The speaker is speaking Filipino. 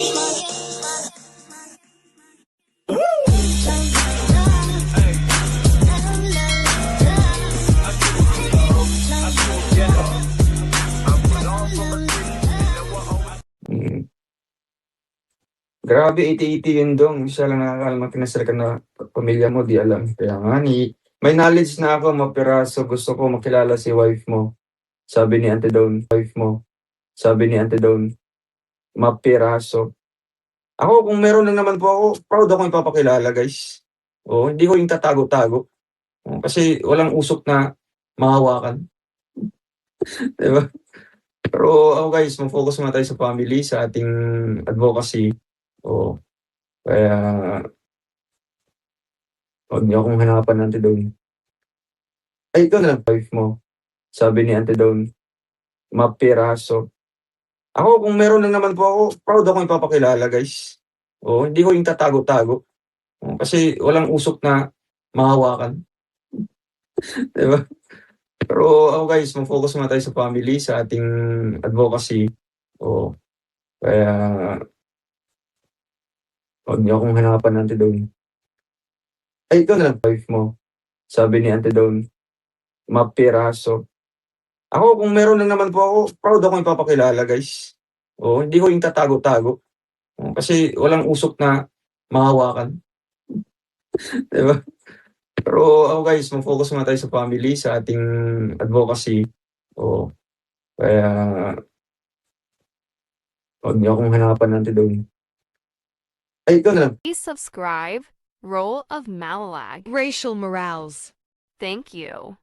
Mm. Grabe, 80-80 yun dong. Isa lang nakakaalam ang kinasal ka na pamilya mo, di alam. Kaya nga may knowledge na ako, mapiraso. Gusto ko makilala si wife mo. Sabi ni Ate Dawn, mapiraso. Ako, kung meron lang naman po ako, proud ako ipapakilala, guys. Oo, hindi ko yung tatago-tago. Kasi walang usok na mahawakan. Diba? Pero ako, guys, mag-focus muna tayo sa family, sa ating advocacy. Oo. Kaya, huwag niyo akong hanapan ng Ate Dawn. Ay, ikaw na lang, wife mo. Sabi ni Ate Dawn, mapiraso. Ako, kung meron lang naman po ako, proud ako ipapakilala, guys. Oo, hindi ko yung tatago-tago. Kasi walang usok na mahawakan. Diba? Pero ako, guys, mag-focus muna tayo sa family, sa ating advocacy. Oo. Kaya, huwag niyo akong hanapan ng Ate Dawn. Ay, ikaw na lang, wife mo. Sabi ni Ate Dawn, mapiraso. Ako, kung meron lang naman po ako, proud ako ipapakilala, guys. Oo, hindi ko yung tatago-tago. Kasi walang usok na mahawakan. Diba? Pero ako, guys, mag-focus muna tayo sa family, sa ating advocacy. Oo. Kaya, huwag niyo akong hanapan ng Ate Dawn. Ay, ikaw na lang. Please subscribe, Role of Malalag. Racial Morales. Thank you.